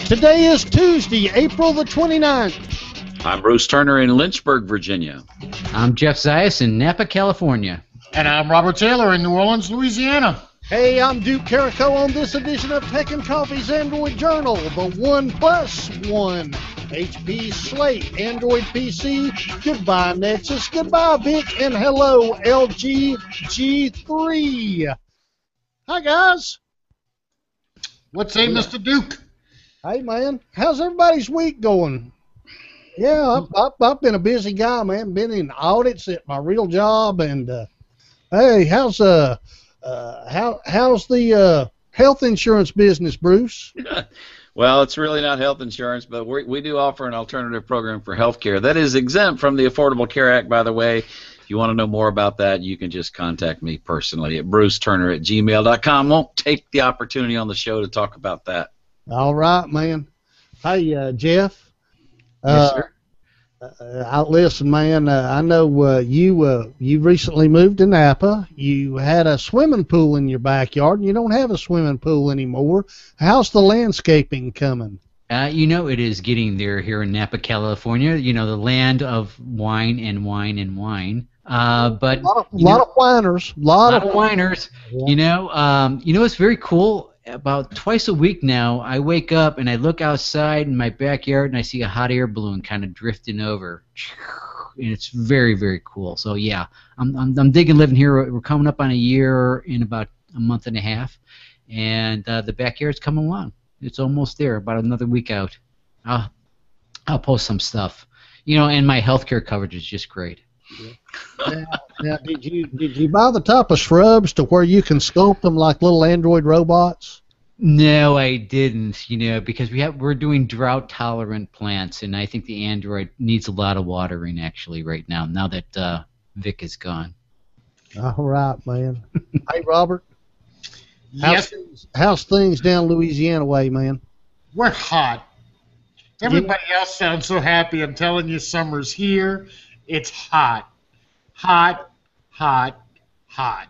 Today is Tuesday, April the 29th. I'm Bruce Turner in Lynchburg, Virginia. I'm Jeff Zayas in Napa, California. And I'm Robert Taylor in New Orleans, Louisiana. Hey, I'm Duke Carrico on this edition of Tech and Coffee's Android Journal, the OnePlus One. HP Slate, Android PC, goodbye Nexus, goodbye Vic, and hello LG G3. Hi guys. What's say, Mr. Duke? Hey man, how's everybody's week going? Yeah, I've been a busy guy, man. Been in audits at my real job, and hey, how's the health insurance business, Bruce? Well, it's really not health insurance, but we do offer an alternative program for health care that is exempt from the Affordable Care Act, by the way. If you want to know more about that, you can just contact me personally at bruceturner@gmail.com. Won't take the opportunity on the show to talk about that. All right, man. Hey, Jeff. Yes, sir. Listen, man, I know you recently moved to Napa. You had a swimming pool in your backyard, and you don't have a swimming pool anymore. How's the landscaping coming? It is getting there here in Napa, California. The land of wine and wine and wine. But a lot of whiners. A lot of whiners. Yeah. It's very cool. About twice a week now, I wake up and I look outside in my backyard and I see a hot air balloon kind of drifting over, and it's very, very cool. So yeah, I'm digging living here. We're coming up on a year in about a month and a half, and the backyard's coming along. It's almost there. About another week out. I'll post some stuff. And my healthcare coverage is just great. Yeah. Now, did you buy the type of shrubs to where you can sculpt them like little Android robots? No, I didn't. Because we're doing drought tolerant plants, and I think the Android needs a lot of watering actually right now. Now that Vic is gone. All right, man. Hey, Robert. Yes. How's things down Louisiana way, man? We're hot. Everybody else sounds so happy. I'm telling you, summer's here. It's hot. Hot, hot, hot.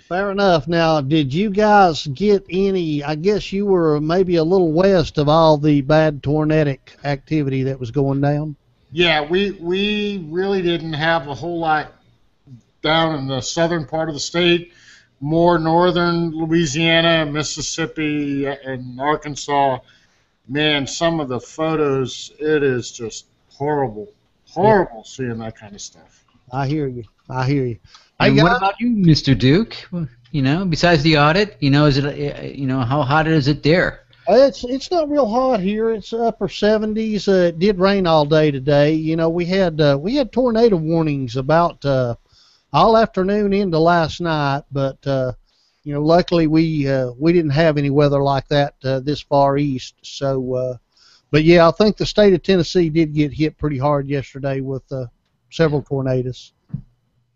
Fair enough. Now, did you guys get any, I guess you were maybe a little west of all the bad tornadic activity that was going down? Yeah, we really didn't have a whole lot down in the southern part of the state. More northern Louisiana, Mississippi, and Arkansas. Man, some of the photos, it is just horrible. Horrible seeing that kind of stuff. I hear you. And what about you, Mr. Duke? Besides the audit, is it, how hot is it there? It's not real hot here. It's upper 70s. It did rain all day today. We had tornado warnings about all afternoon into last night, but luckily we didn't have any weather like that this far east. So, but yeah, I think the state of Tennessee did get hit pretty hard yesterday with several tornadoes.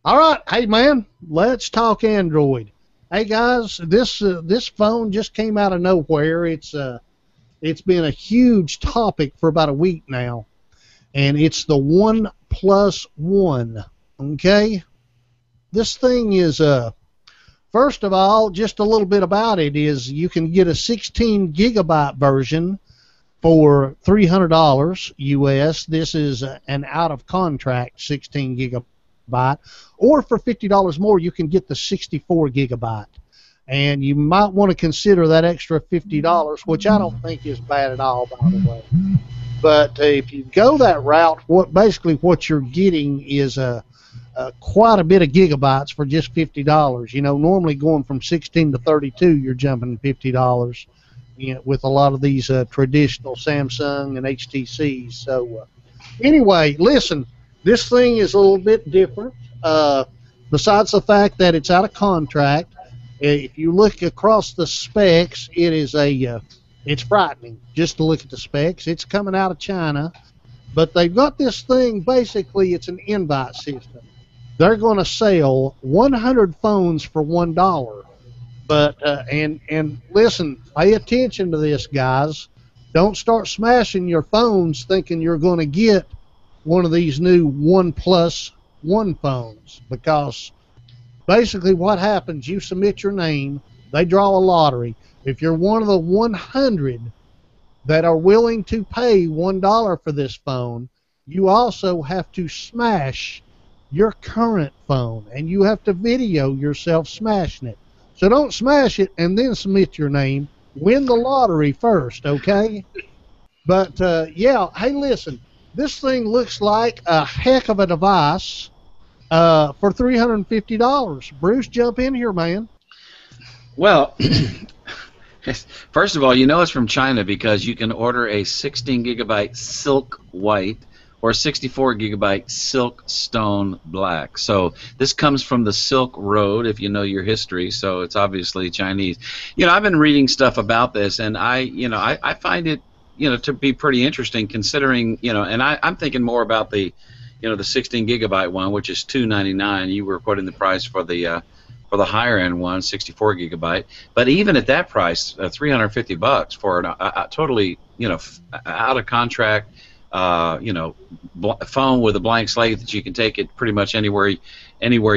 All right, hey man, let's talk Android. Hey guys, this phone just came out of nowhere. It's been a huge topic for about a week now, and it's the OnePlus One. Okay, this thing is first of all, just a little bit about it is you can get a 16 gigabyte version for $300 US. This is an out of contract 16 gigabyte, or for $50 more you can get the 64 gigabyte. And you might want to consider that extra $50, which I don't think is bad at all, by the way. But if you go that route, what you're getting is quite a bit of gigabytes for just $50. Normally going from 16 to 32, you're jumping $50. With a lot of these traditional Samsung and HTCs. So anyway, listen, this thing is a little bit different. Besides the fact that it's out of contract, if you look across the specs, it's frightening just to look at the specs. It's coming out of China, but they've got this thing, basically it's an invite system. They're going to sell 100 phones for $1. But and listen, pay attention to this, guys. Don't start smashing your phones thinking you're going to get one of these new OnePlus One phones, because basically what happens, you submit your name, They draw a lottery. If you're one of the 100 that are willing to pay $1 for this phone, you also have to smash your current phone, and you have to video yourself smashing it. So don't smash it and then submit your name. Win the lottery first, okay? But, yeah, hey, listen, this thing looks like a heck of a device for $350. Bruce, jump in here, man. Well, first of all, you know it's from China because you can order a 16 gigabyte silk white or 64 gigabyte silk stone black. So this comes from the Silk Road, if you know your history. So it's obviously Chinese. You know, I've been reading stuff about this, and I find it, to be pretty interesting, considering, and I'm thinking more about the, the 16 gigabyte one, which is $299. You were quoting the price for the higher end one, 64 gigabyte. But even at that price, $350 for a totally, out of contract, phone with a blank slate that you can take it pretty much anywhere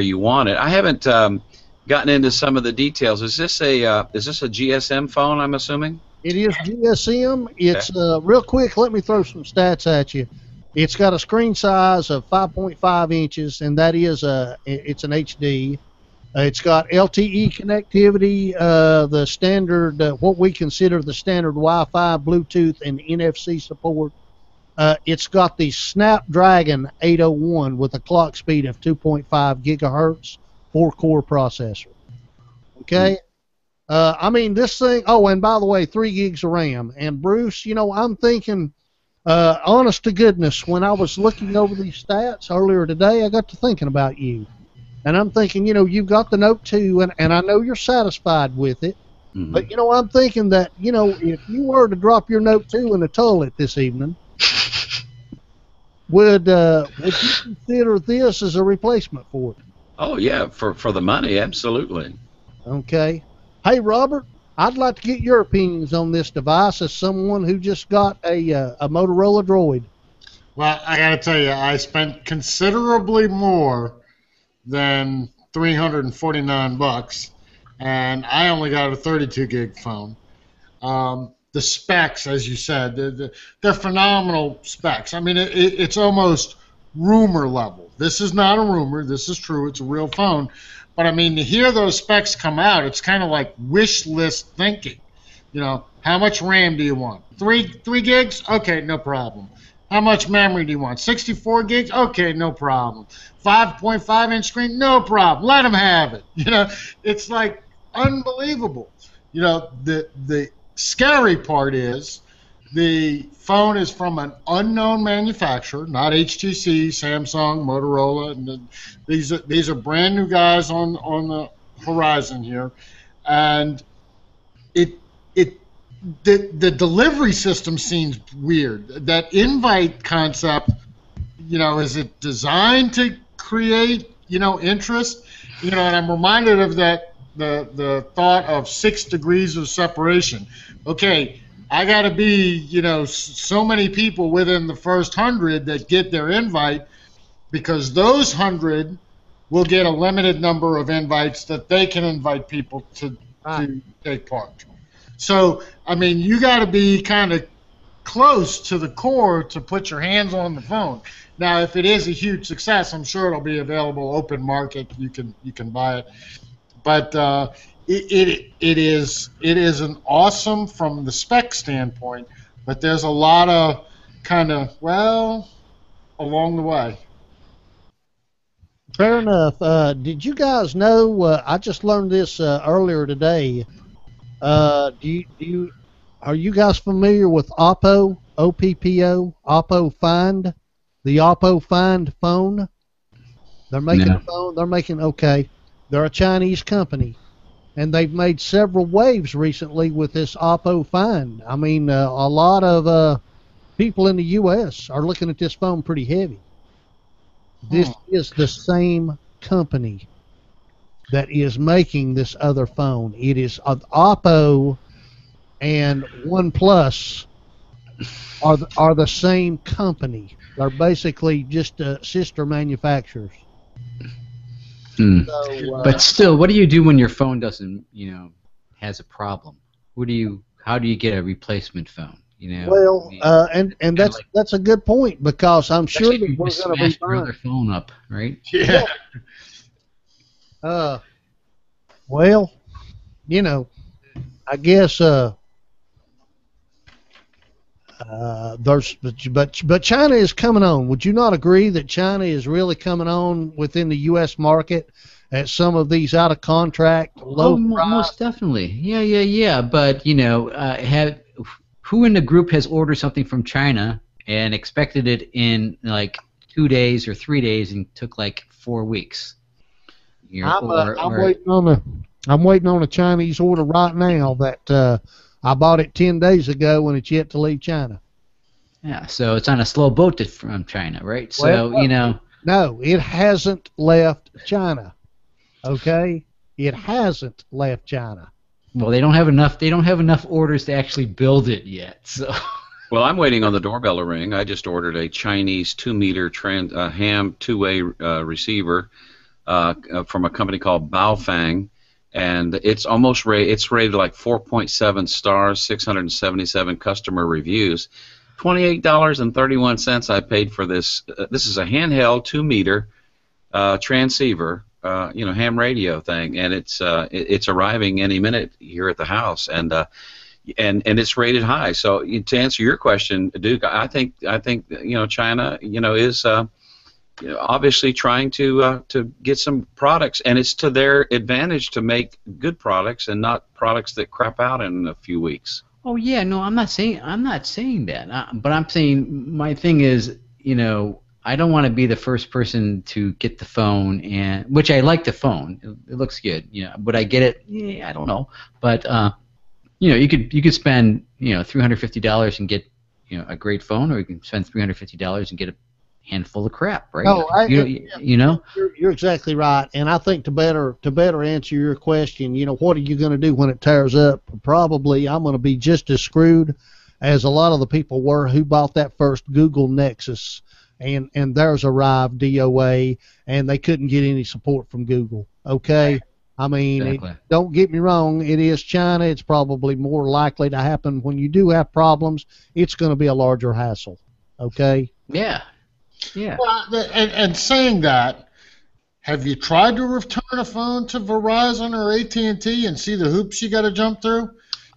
you want it. I haven't gotten into some of the details. Is this a GSM phone, I'm assuming? It is GSM. It's real quick. Let me throw some stats at you. It's got a screen size of 5.5 inches, and that is it's an HD. It's got LTE connectivity, the standard, what we consider the standard Wi-Fi, Bluetooth, and NFC support. It's got the Snapdragon 801 with a clock speed of 2.5 gigahertz, 4-core processor. Okay? I mean, this thing, oh, and by the way, 3 gigs of RAM. And Bruce, I'm thinking, honest to goodness, when I was looking over these stats earlier today, I got to thinking about you. And I'm thinking, you've got the Note 2, and I know you're satisfied with it. Mm-hmm. But, I'm thinking that, if you were to drop your Note 2 in the toilet this evening, would you consider this as a replacement for it? Oh, yeah, for the money, absolutely. Okay. Hey, Robert, I'd like to get your opinions on this device as someone who just got a Motorola Droid. Well, I got to tell you, I spent considerably more than $349, and I only got a 32 gig phone. The specs, as you said, they're phenomenal specs. I mean, it's almost rumor level. This is not a rumor. This is true. It's a real phone. But, I mean, to hear those specs come out, it's kind of like wish list thinking. How much RAM do you want? 3 gigs? Okay, no problem. How much memory do you want? 64 gigs? Okay, no problem. 5.5-inch screen? No problem. Let them have it. It's like unbelievable. The scary part is the phone is from an unknown manufacturer, not HTC, Samsung, Motorola. And these are brand new guys on the horizon here, and the delivery system seems weird. That invite concept, is it designed to create interest? And I'm reminded of that the thought of 6 degrees of separation. Okay, I got to be, so many people within the first 100 that get their invite, because those 100 will get a limited number of invites that they can invite people to take part. So, I mean, you got to be kind of close to the core to put your hands on the phone. Now, if it is a huge success, I'm sure it'll be available open market. You can buy it. But it is an awesome from the spec standpoint, but there's a lot of kind of, along the way. Fair enough. Did you guys know, I just learned this earlier today. Are you guys familiar with Oppo, OPPO, Oppo Find, the Oppo Find phone? They're making a phone. They're a Chinese company, and they've made several waves recently with this Oppo Find. I mean, a lot of people in the U.S. are looking at this phone pretty heavy. This is the same company that is making this other phone. It is Oppo and OnePlus are the same company. They're basically just sister manufacturers. So, but still, what do you do when your phone doesn't, has a problem? How do you get a replacement phone? You know, Well, and kinda like, that's a good point because I'm sure especially if that you we're just going to be smash your buying. other phone up, right? Yeah. Uh, well, I guess there's but China is coming on. Would you not agree that China is really coming on within the U.S. market at some of these out of contract Oh, low most price? definitely. Yeah. But who in the group has ordered something from China and expected it in like 2 days or 3 days and took like 4 weeks? I'm Or waiting on a Chinese order right now that I bought it 10 days ago and it's yet to leave China. yeah. So it's on a slow boat from China, right? Well, So you know. no, it hasn't left China. Okay, it hasn't left China. Well, they don't have enough. They don't have enough orders to actually build it yet. So. Well, I'm waiting on the doorbell to ring. I just ordered a Chinese 2-meter ham two-way receiver from a company called Baofeng, and it's almost it's rated like 4.7 stars, 677 customer reviews. $28.31 I paid for this. This is a handheld 2-meter transceiver, ham radio thing, and it's arriving any minute here at the house, and it's rated high. So to answer your question, Duke, I think China is obviously trying to get some products, and it's to their advantage to make good products and not products that crap out in a few weeks. Oh yeah, no, I'm not saying that. But I'm saying my thing is, I don't want to be the first person to get the phone, and which I like the phone. It looks good, Would I get it? Yeah, I don't know. But you could spend $350 and get a great phone, or you can spend $350 and get a handful of crap, right? No, You're you're exactly right. And I think to better answer your question, what are you going to do when it tears up? Probably I'm going to be just as screwed as a lot of the people were who bought that first Google Nexus, and theirs arrived DOA, and they couldn't get any support from Google. Okay. I mean, exactly. Don't get me wrong, it is China. It's probably more likely to happen when you do have problems. It's going to be a larger hassle. Okay? Yeah. Yeah. Well, and saying that, have you tried to return a phone to Verizon or AT&T and see the hoops you got to jump through?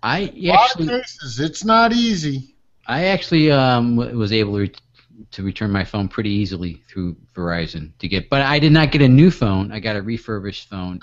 I In a lot of cases, it's not easy. I actually was able to return my phone pretty easily through Verizon but I did not get a new phone. I got a refurbished phone.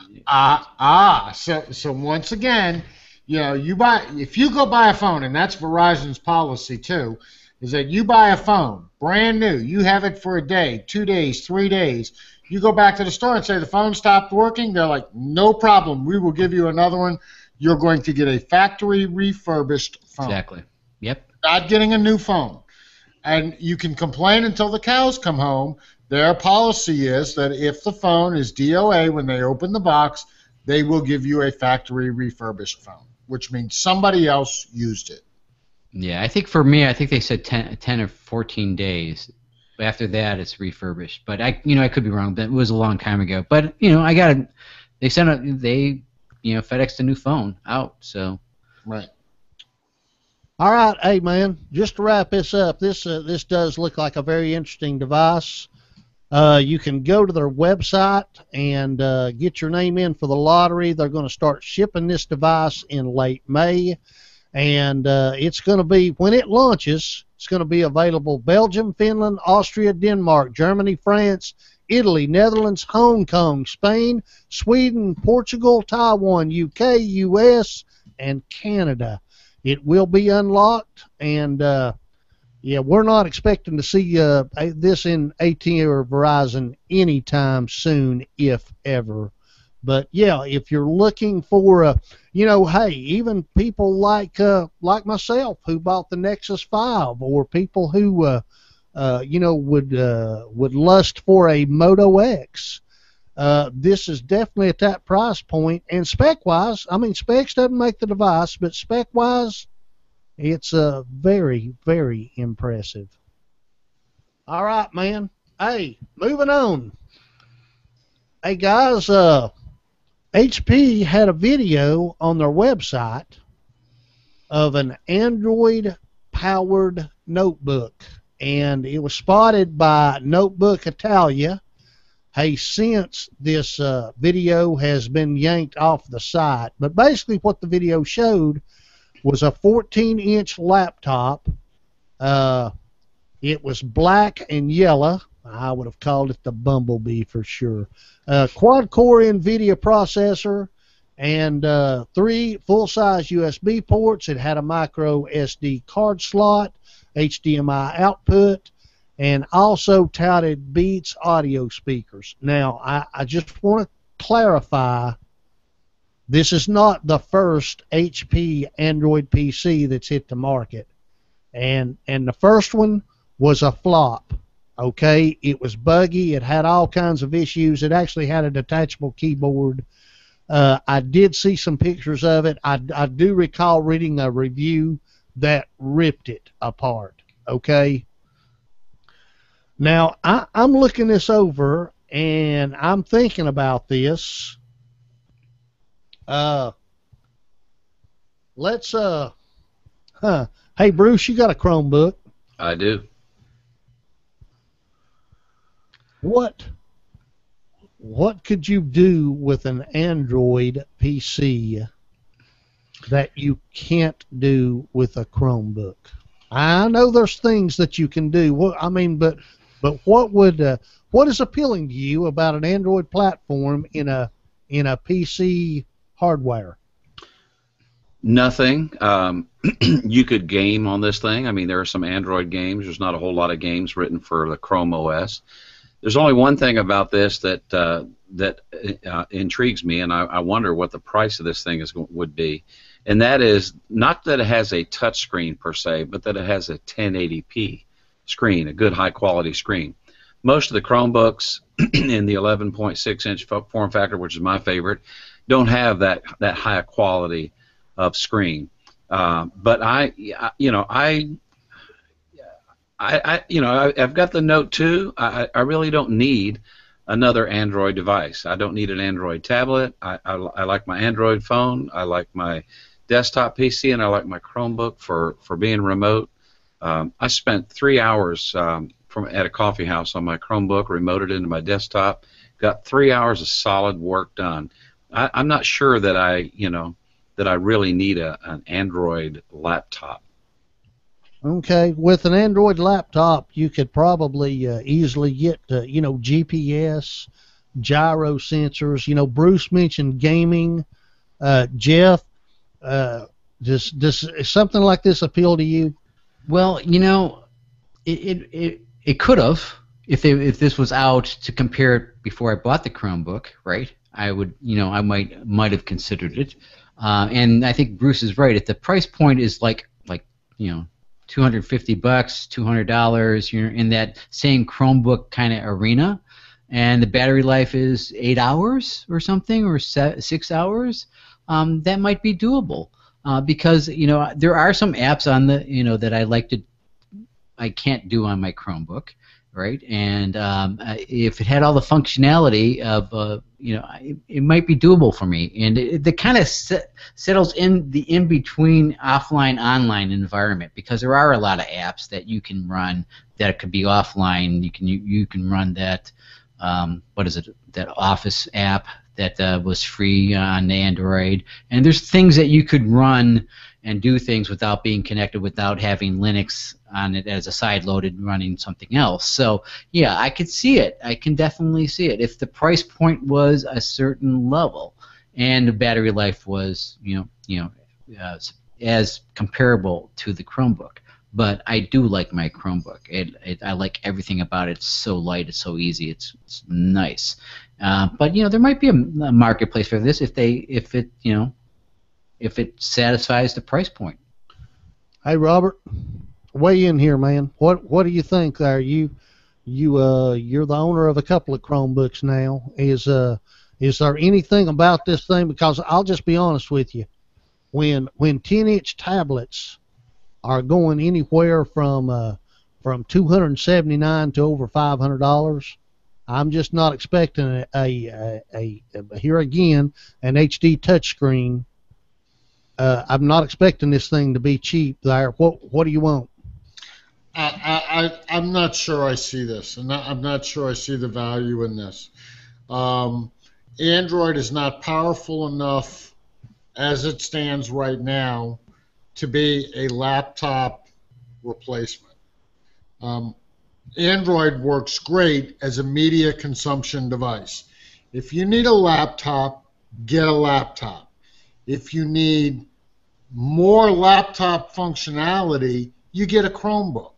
So once again, if you go buy a phone, and that's Verizon's policy too, is that you buy a phone brand new, you have it for a day, 2 days, 3 days. You go back to the store and say the phone stopped working. They're like, no problem. We will give you another one. You're going to get a factory refurbished phone. Exactly. Yep. Not getting a new phone. And you can complain until the cows come home. Their policy is that if the phone is DOA when they open the box, they will give you a factory refurbished phone, which means somebody else used it. Yeah, I think for me, I think they said 10 or 14 days. After that, it's refurbished. But I could be wrong. That was a long time ago. But I got it. They FedExed a new phone out. So. Right. All right, hey man, just to wrap this up, this does look like a very interesting device. You can go to their website and get your name in for the lottery. They're going to start shipping this device in late May, and it's going to be, when it launches, it's going to be available Belgium, Finland, Austria, Denmark, Germany, France, Italy, Netherlands, Hong Kong, Spain, Sweden, Portugal, Taiwan, UK, US, and Canada. It will be unlocked, and we're not expecting to see this in AT&T or Verizon anytime soon, if ever. But yeah, if you're looking for hey, even people like myself who bought the Nexus 5, or people who would lust for a Moto X. This is definitely at that price point, and spec-wise, specs doesn't make the device, but spec-wise, it's very, very impressive. All right, man. Hey, moving on. Hey, guys, HP had a video on their website of an Android-powered notebook, and it was spotted by Notebook Italia. Hey, since this video has been yanked off the site, but basically what the video showed was a 14-inch laptop. It was black and yellow. I would have called it the Bumblebee for sure. Quad-core NVIDIA processor and 3 full-size USB ports. It had a micro SD card slot, HDMI output, and also touted Beats audio speakers. Now, I just want to clarify, this is not the first HP Android PC that's hit the market. And the first one was a flop. Okay, it was buggy. It had all kinds of issues. It actually had a detachable keyboard. I did see some pictures of it. I do recall reading a review that ripped it apart. Okay. Now, I'm looking this over, and I'm thinking about this. Hey, Bruce, you got a Chromebook. I do. What could you do with an Android PC that you can't do with a Chromebook? I know there's things that you can do. Well, I mean, but what is appealing to you about an Android platform in a PC hardware? Nothing. You could game on this thing. I mean, there are some Android games. There's not a whole lot of games written for the Chrome OS. There's only one thing about this that intrigues me, and I wonder what the price of this thing would be, and that is not that it has a touch screen per se, but that it has a 1080p screen, a good high-quality screen. Most of the Chromebooks in the 11.6-inch form factor, which is my favorite, don't have that high quality of screen. But I've got the Note 2. I really don't need another Android device. I don't need an Android tablet. I like my Android phone. I like my desktop PC, and I like my Chromebook for being remote. I spent 3 hours at a coffee house on my Chromebook, remoted into my desktop, got 3 hours of solid work done. I'm not sure that I really need an Android laptop. Okay, with an Android laptop, you could probably easily get GPS, gyro sensors. Bruce mentioned gaming. Jeff, does something like this appeal to you? Well, it could have if this was out to compare it before I bought the Chromebook, right? I would, I might have considered it. And I think Bruce is right. If the price point is like $250, $200, you're in that same Chromebook kind of arena, and the battery life is 8 hours or something, or 6 hours, that might be doable. Because there are some apps on the that I can't do on my Chromebook, right? And if it had all the functionality of it might be doable for me. And it kind of settles in the in-between offline-online environment, because there are a lot of apps that you can run that could be offline. You can run that that Office app that was free on Android, and there's things that you could run and do things without being connected, without having Linux on it as a side loaded running something else. So yeah, I could see it. I can definitely see it if the price point was a certain level and the battery life was as comparable to the Chromebook. But I do like my Chromebook. I like everything about it. It's so light. It's so easy. It's nice. But there might be a marketplace for this if it satisfies the price point. Hey, Robert, weigh in here, man. What do you think there? You're the owner of a couple of Chromebooks now. Is there anything about this thing? Because I'll just be honest with you, when 10-inch tablets are going anywhere from $279 to over $500, I'm just not expecting here again an HD touchscreen. I'm not expecting this thing to be cheap. There, what do you want? I'm not sure I see this, and I'm not sure I see the value in this. Android is not powerful enough as it stands right now to be a laptop replacement. Android works great as a media consumption device. If you need a laptop, get a laptop. If you need more laptop functionality, you get a Chromebook.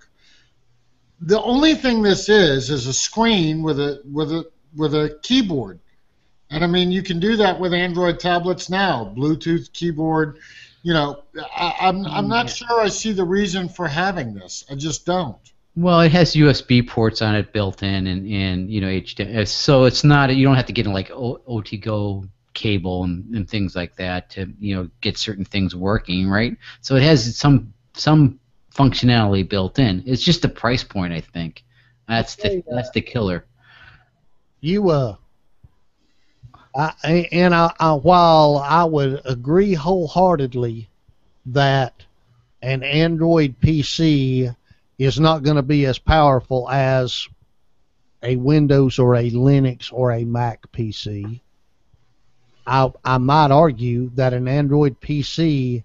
The only thing this is a screen with a keyboard. And I mean, you can do that with Android tablets now, Bluetooth keyboard. I'm not sure I see the reason for having this. I just don't. Well, it has USB ports on it built in, and HDMI, so it's not, you don't have to get in like OTGO cable and things like that to get certain things working, right? So it has some functionality built in. It's just the price point, I think. That's the killer. While I would agree wholeheartedly that an Android PC is not going to be as powerful as a Windows or a Linux or a Mac PC, I might argue that an Android PC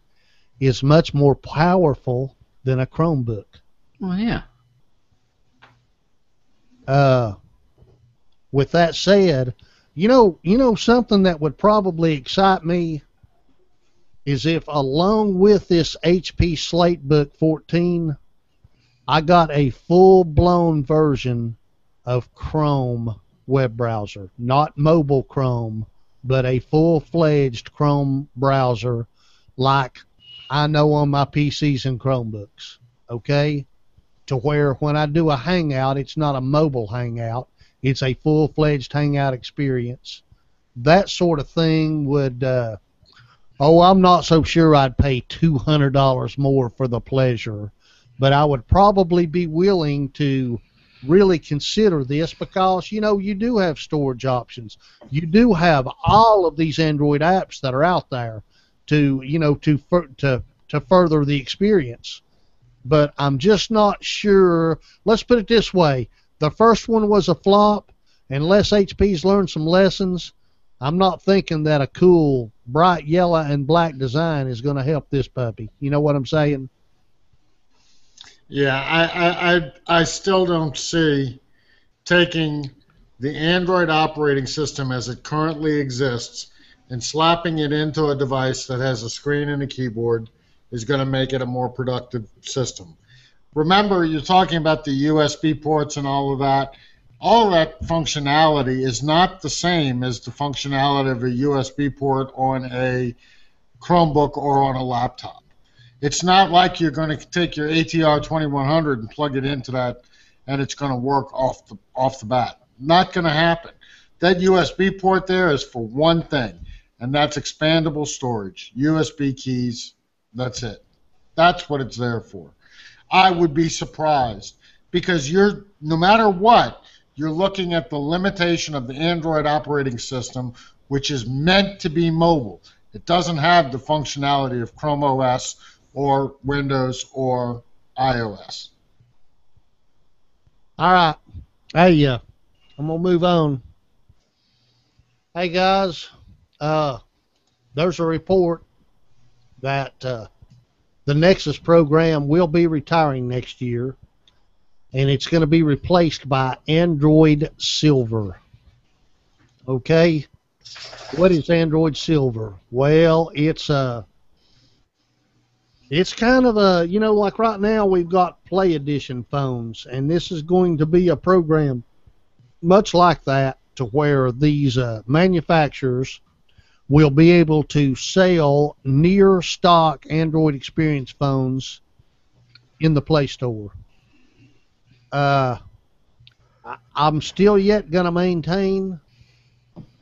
is much more powerful than a Chromebook. Well, yeah. With that said, something that would probably excite me is if, along with this HP SlateBook 14, I got a full-blown version of Chrome web browser, not mobile Chrome, but a full-fledged Chrome browser like I know on my PCs and Chromebooks, okay? To where when I do a Hangout, it's not a mobile Hangout, it's a full-fledged Hangout experience. That sort of thing would, I'm not so sure I'd pay $200 more for the pleasure, but I would probably be willing to really consider this because, you do have storage options. You do have all of these Android apps that are out there to further the experience. But I'm just not sure. Let's put it this way. The first one was a flop. Unless HP's learned some lessons, I'm not thinking that a cool bright yellow and black design is going to help this puppy. You know what I'm saying? Yeah, I still don't see taking the Android operating system as it currently exists and slapping it into a device that has a screen and a keyboard is going to make it a more productive system. Remember, you're talking about the USB ports and all of that. All of that functionality is not the same as the functionality of a USB port on a Chromebook or on a laptop. It's not like you're going to take your ATR 2100 and plug it into that and it's going to work off the bat. Not going to happen. That USB port there is for one thing, and that's expandable storage. USB keys, that's it. That's what it's there for. I would be surprised because no matter what, you're looking at the limitation of the Android operating system, which is meant to be mobile. It doesn't have the functionality of Chrome OS or Windows or iOS. All right. Hey, I'm going to move on. Hey, guys, there's a report that the Nexus program will be retiring next year, and it's going to be replaced by Android Silver. Okay? What is Android Silver? Well, it's kind of a, like right now we've got Play Edition phones, and this is going to be a program much like that to where these manufacturers will be able to sell near stock Android experience phones in the Play Store. I'm still yet going to maintain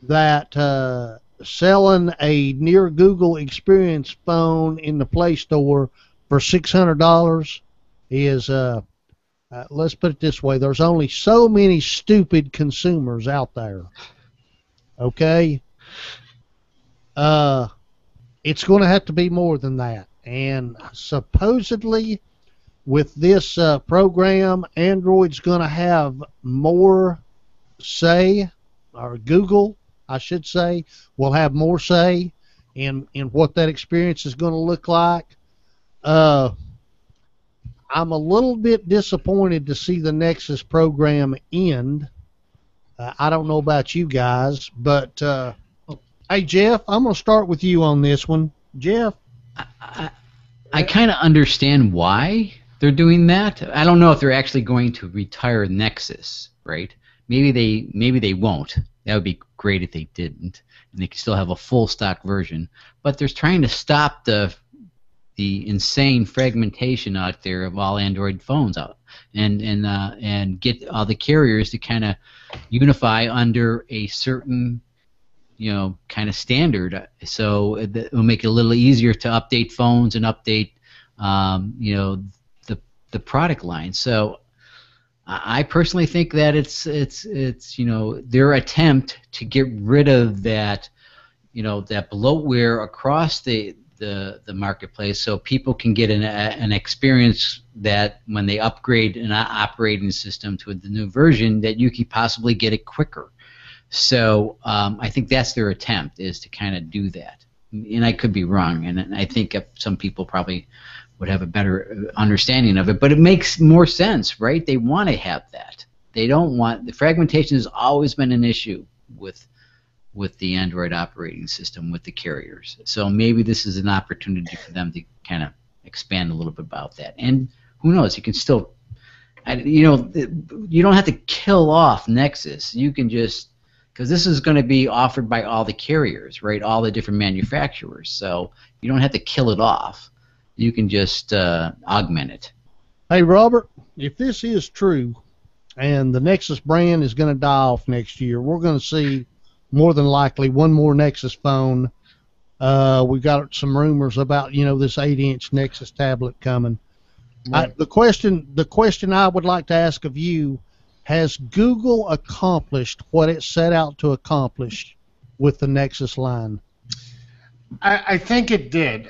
that selling a near Google experience phone in the Play Store for $600 is let's put it this way: there's only so many stupid consumers out there. Okay, it's going to have to be more than that. And supposedly, with this program, Android's going to have more say, or Google, I should say, will have more say in what that experience is going to look like. I'm a little bit disappointed to see the Nexus program end. I don't know about you guys, but hey, Jeff, I'm going to start with you on this one. Jeff? I kind of understand why they're doing that. I don't know if they're actually going to retire Nexus, right? Maybe they won't. That would be great if they didn't, and they could still have a full stock version. But they're trying to stop the insane fragmentation out there of all Android phones out, and get all the carriers to kind of unify under a certain, kind of standard. So it will make it a little easier to update phones and update, the product line. So I personally think that it's their attempt to get rid of that, that bloatware across the marketplace, so people can get an experience that when they upgrade an operating system to the new version, that you could possibly get it quicker. So I think that's their attempt, is to kind of do that. And I could be wrong, and I think some people probably would have a better understanding of it, but it makes more sense, right? They want to have that. They don't want the fragmentation has always been an issue with the Android operating system with the carriers. So maybe this is an opportunity for them to kind of expand a little bit about that. And who knows? You can still, you don't have to kill off Nexus. You can just, because this is going to be offered by all the carriers, right? All the different manufacturers. So you don't have to kill it off. You can just augment it. Hey, Robert, if this is true and the Nexus brand is going to die off next year, we're going to see more than likely one more Nexus phone. We've got some rumors about, this 8-inch Nexus tablet coming. Right. The question I would like to ask of you, has Google accomplished what it set out to accomplish with the Nexus line? I think it did.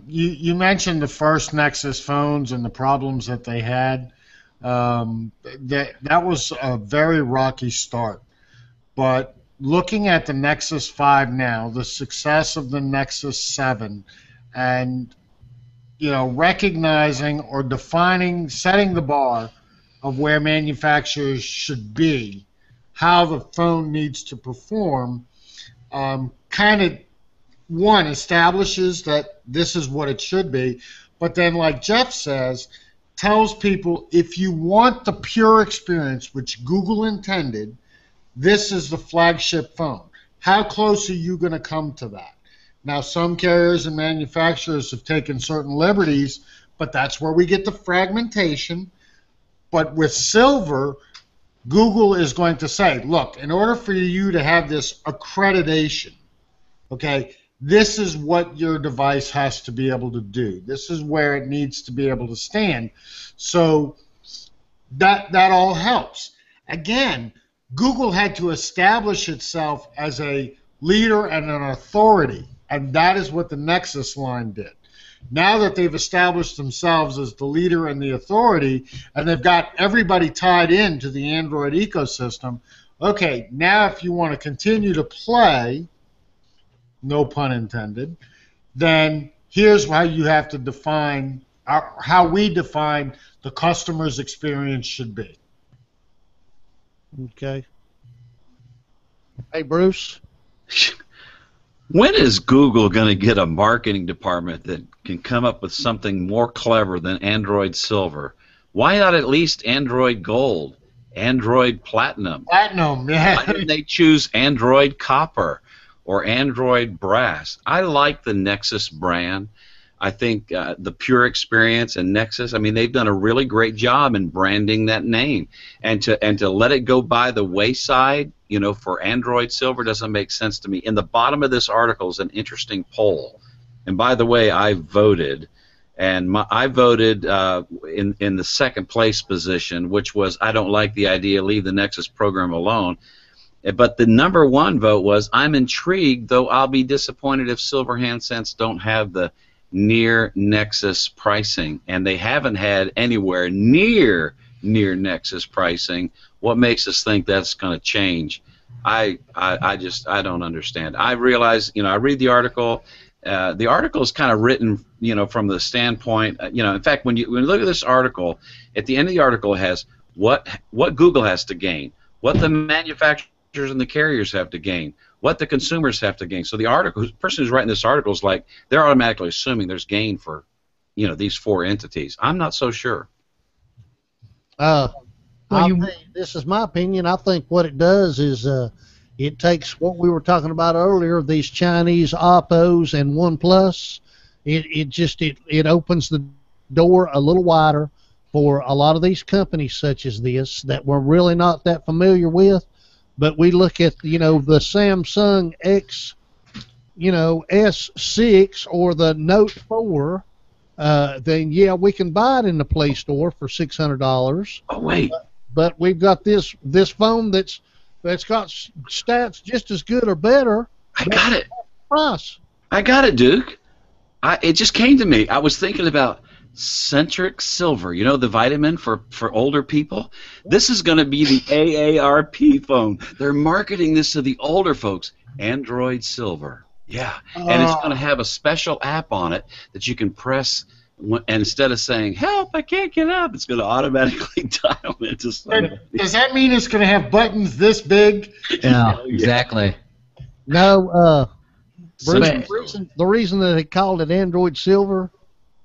You mentioned the first Nexus phones and the problems that they had. That was a very rocky start. But looking at the Nexus 5 now, the success of the Nexus 7, and recognizing or defining, setting the bar of where manufacturers should be, how the phone needs to perform, kind of establishes that this is what it should be, but then, like Jeff says, tells people if you want the pure experience, which Google intended, this is the flagship phone. How close are you going to come to that? Now, some carriers and manufacturers have taken certain liberties, but that's where we get the fragmentation. But with Silver, Google is going to say, look, in order for you to have this accreditation, okay, this is what your device has to be able to do. This is where it needs to be able to stand. So that all helps. Again, Google had to establish itself as a leader and an authority, and that is what the Nexus line did. Now that they've established themselves as the leader and the authority, and they've got everybody tied into the Android ecosystem, okay, now if you want to continue to play, no pun intended, then here's how you have to define, how we define the customer's experience should be. Okay. Hey, Bruce. When is Google going to get a marketing department that can come up with something more clever than Android Silver? Why not at least Android Gold, Android Platinum? Platinum, yeah. Why didn't they choose Android Copper or Android Brass? I like the Nexus brand. I think the Pure Experience and Nexus, I mean, they've done a really great job in branding that name. And to let it go by the wayside, for Android Silver doesn't make sense to me. In the bottom of this article is an interesting poll. And by the way, I voted, And I voted in the second place position, which was I don't like the idea, leave the Nexus program alone. But the number one vote was I'm intrigued, though I'll be disappointed if silver handsets don't have the near Nexus pricing, and they haven't had anywhere near Nexus pricing. What makes us think that's going to change? I don't understand. I realize, I read the article. The article is kind of written, from the standpoint, in fact, when you look at this article, at the end of the article it has what Google has to gain, what the manufacturers and the carriers have to gain, what the consumers have to gain. So the person who's writing this article is like, they're automatically assuming there's gain for, these four entities. I'm not so sure. This is my opinion. I think what it does is it takes what we were talking about earlier, these Chinese Oppos and OnePlus. It opens the door a little wider for a lot of these companies such as this that we're really not that familiar with. But we look at, the Samsung S6 or the Note 4, then yeah, we can buy it in the Play Store for $600. Oh wait. But we've got this phone that's got stats just as good or better. I got it. Price. I got it, Duke. It just came to me. I was thinking about Centric Silver, the vitamin for older people. This is going to be the AARP phone. They're marketing this to the older folks. Android Silver. Yeah. And it's going to have a special app on it that you can press, and instead of saying, help, I can't get up, it's going to automatically dial into something. Does that mean it's going to have buttons this big? Yeah, exactly. No, Bruce, the reason that they called it Android Silver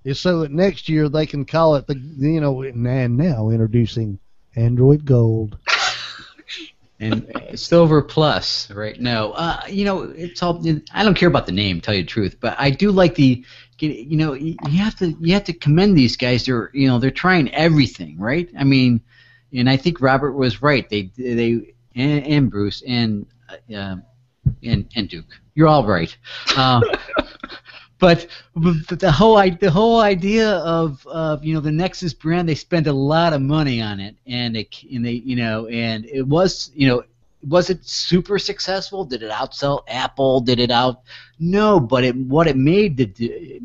is so that next year they can call it and now introducing Android Gold. And Silver Plus, right? No, it's all. I don't care about the name, tell you the truth, but I do like the. You have to commend these guys. They're trying everything, right? I mean, and I think Robert was right. They and Bruce and Duke, you're all right. But the whole idea of the Nexus brand, they spent a lot of money on it, and it was it super successful? Did it outsell Apple? Did it out? No, but what it made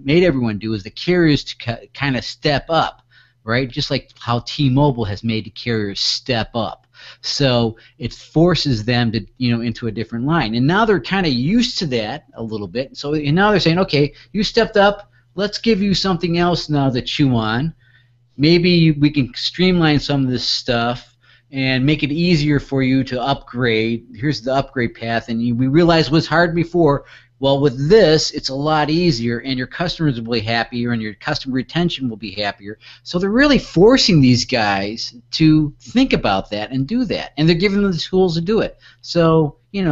everyone do is the carriers to kind of step up, right? Just like how T-Mobile has made the carriers step up. So it forces them to, into a different line. And now they're kind of used to that a little bit. So and now they're saying, okay, you stepped up. Let's give you something else now to chew on. Maybe we can streamline some of this stuff and make it easier for you to upgrade. Here's the upgrade path. And we realized it was hard before. Well, with this, it's a lot easier, and your customers will be happier, and your customer retention will be happier. So they're really forcing these guys to think about that and do that, and they're giving them the tools to do it. So, they're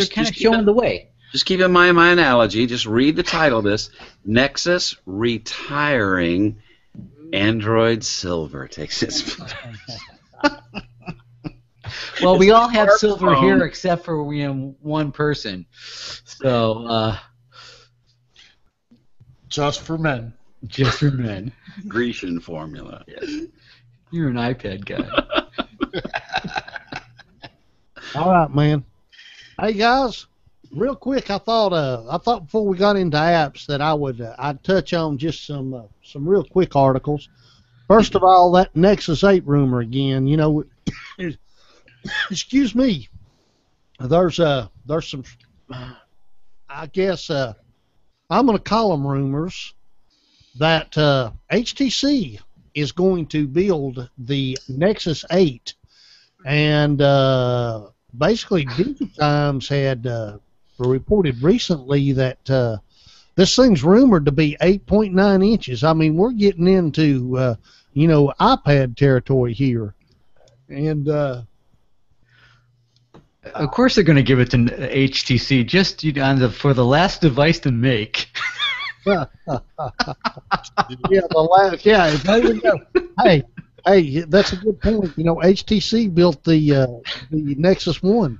kind of showing the way. Just keep in mind my analogy. Just read the title of this. Nexus retiring Android Silver takes its place. Well, we all have silver here except for one person. So just for men. Just for men. Grecian formula. Yes. You're an iPad guy. All right, man. Hey guys, real quick, I thought before we got into apps that I'd touch on just some real quick articles. First of all, that Nexus 8 rumor again. Excuse me. There's some, I guess I'm going to call them rumors that HTC is going to build the Nexus 8, and basically DigiTimes had reported recently that this thing's rumored to be 8.9 inches. I mean, we're getting into iPad territory here, and of course they're going to give it to HTC just for the last device to make. Yeah, there you go. Hey, that's a good point. HTC built the Nexus 1.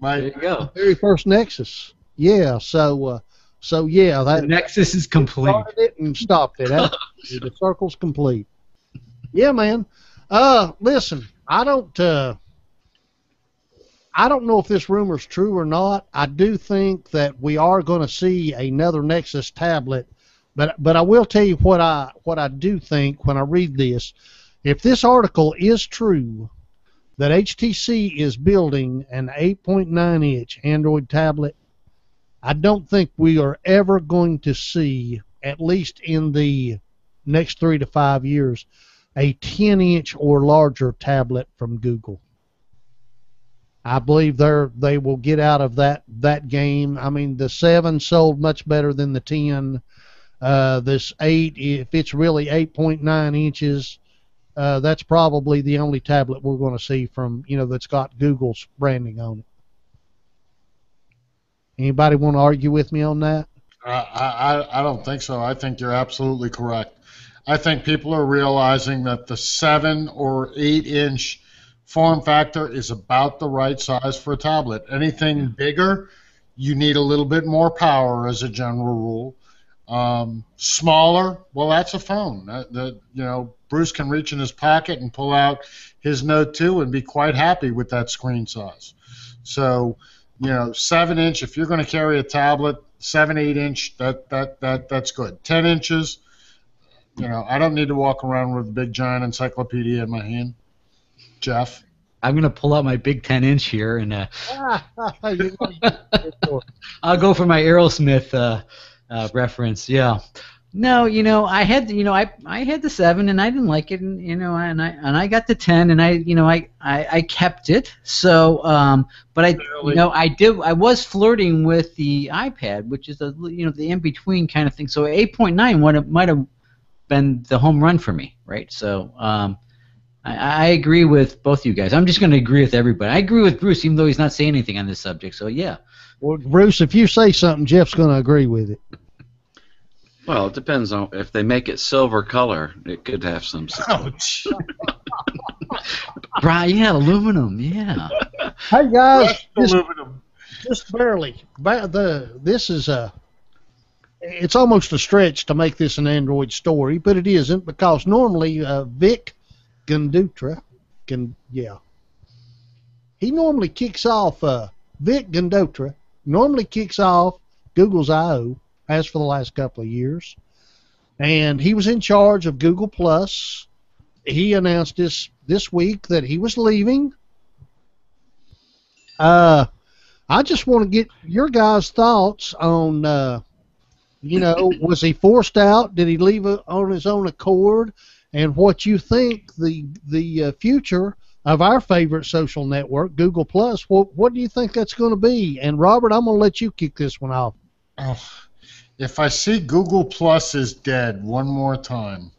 Right. There you go. The very first Nexus. Yeah, so So yeah, The that Nexus is complete. started it and stopped it. The circle's complete. Yeah, man. Listen, I don't know if this rumor's true or not. I do think that we are going to see another Nexus tablet, but I will tell you what I do think when I read this. If this article is true, that HTC is building an 8.9-inch Android tablet, I don't think we are ever going to see, at least in the next 3 to 5 years, a 10-inch or larger tablet from Google. I believe they will get out of that game. I mean, the 7 sold much better than the 10. This 8, if it's really 8.9 inches, that's probably the only tablet we're going to see from, that's got Google's branding on it. Anybody want to argue with me on that? I don't think so. I think you're absolutely correct. I think people are realizing that the 7 or 8-inch form factor is about the right size for a tablet. Anything bigger, you need a little bit more power as a general rule. Smaller, well, that's a phone. Bruce can reach in his pocket and pull out his Note 2 and be quite happy with that screen size. So, 7-inch, if you're going to carry a tablet, 7, 8-inch, that's good. 10 inches, I don't need to walk around with a big giant encyclopedia in my hand. Jeff? I'm going to pull out my big 10-inch here, and I'll go for my Aerosmith reference. Yeah. No, I had I had the 7 and I didn't like it, and I got the 10 and I kept it. So but I was flirting with the iPad, which is the in between kind of thing. So 8.9 might have been the home run for me, right? So I agree with both you guys. I'm just going to agree with everybody. I agree with Bruce, even though he's not saying anything on this subject. So yeah. Well, Bruce, if you say something, Jeff's going to agree with it. Well, it depends on if they make it silver color. It could have some. Ouch. Right? Yeah, aluminum. Yeah. Hey guys, Aluminum. just barely. This is it's almost a stretch to make this an Android story, but it isn't, because normally Vic Gundotra he normally kicks off. Vic Gundotra normally kicks off Google's I/O. Has for the last couple of years, and he was in charge of Google Plus. He announced this week that he was leaving. I just want to get your guys' thoughts on, was he forced out? Did he leave on his own accord? And what you think the future of our favorite social network, Google Plus? What do you think that's going to be? And Robert, I'm going to let you kick this one off. Oh. If I see Google Plus is dead one more time,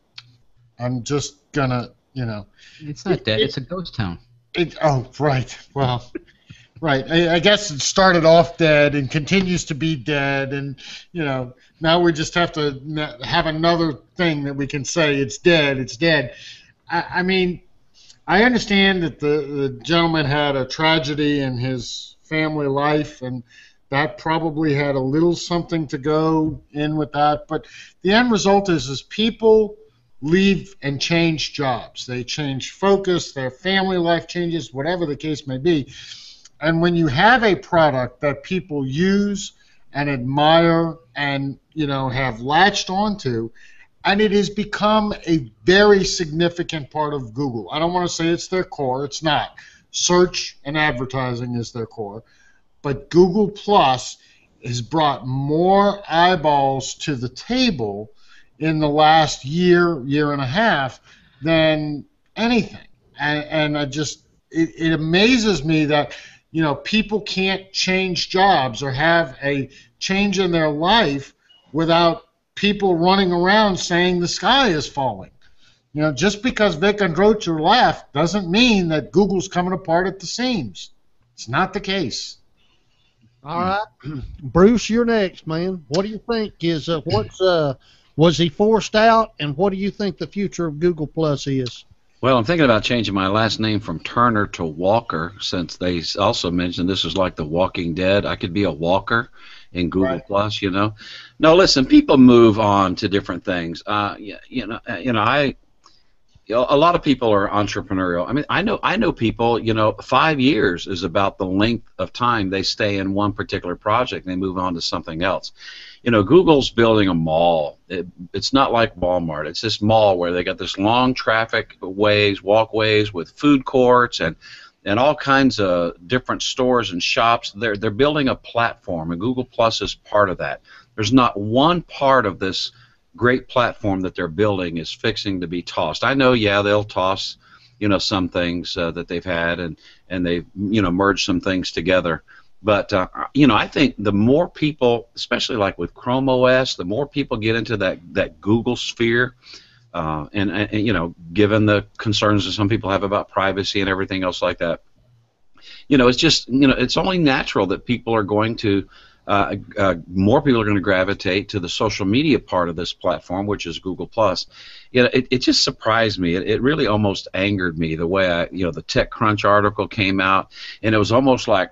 I'm just gonna, It's not dead. It's a ghost town. Right. Well, right. I guess it started off dead and continues to be dead, and now we just have to have another thing that we can say it's dead. It's dead. I mean, I understand that the gentleman had a tragedy in his family life, and that probably had a little something to go in with that. But the end result is people leave and change jobs. They change focus, their family life changes, whatever the case may be. And when you have a product that people use and admire and have latched onto, and it has become a very significant part of Google. I don't want to say it's their core. It's not. Search and advertising is their core. But Google Plus has brought more eyeballs to the table in the last year and a half than anything. And it amazes me that, people can't change jobs or have a change in their life without people running around saying the sky is falling. Just because Vic Gundotra left doesn't mean that Google's coming apart at the seams. It's not the case. All right, Bruce, you're next, man. What do you think was he forced out, and what do you think the future of Google Plus is? Well, I'm thinking about changing my last name from Turner to Walker, since they also mentioned this is like The Walking Dead. I could be a walker in Google Right. Plus. No, listen, people move on to different things. A lot of people are entrepreneurial. I mean, I know people. 5 years is about the length of time they stay in one particular project and they move on to something else. Google's building a mall. It's not like Walmart. It's this mall where they got this long traffic ways, walkways with food courts and all kinds of different stores and shops. They're building a platform, and Google Plus is part of that. There's not one part of this great platform that they're building is fixing to be tossed. I know, yeah, they'll toss, some things that they've had, and they've, merged some things together. But, I think the more people, especially like with Chrome OS, the more people get into that Google sphere, and given the concerns that some people have about privacy and everything else like that, it's just, it's only natural that people are going to, more people are going to gravitate to the social media part of this platform, which is Google Plus. It just surprised me. It really almost angered me the way the TechCrunch article came out, and it was almost like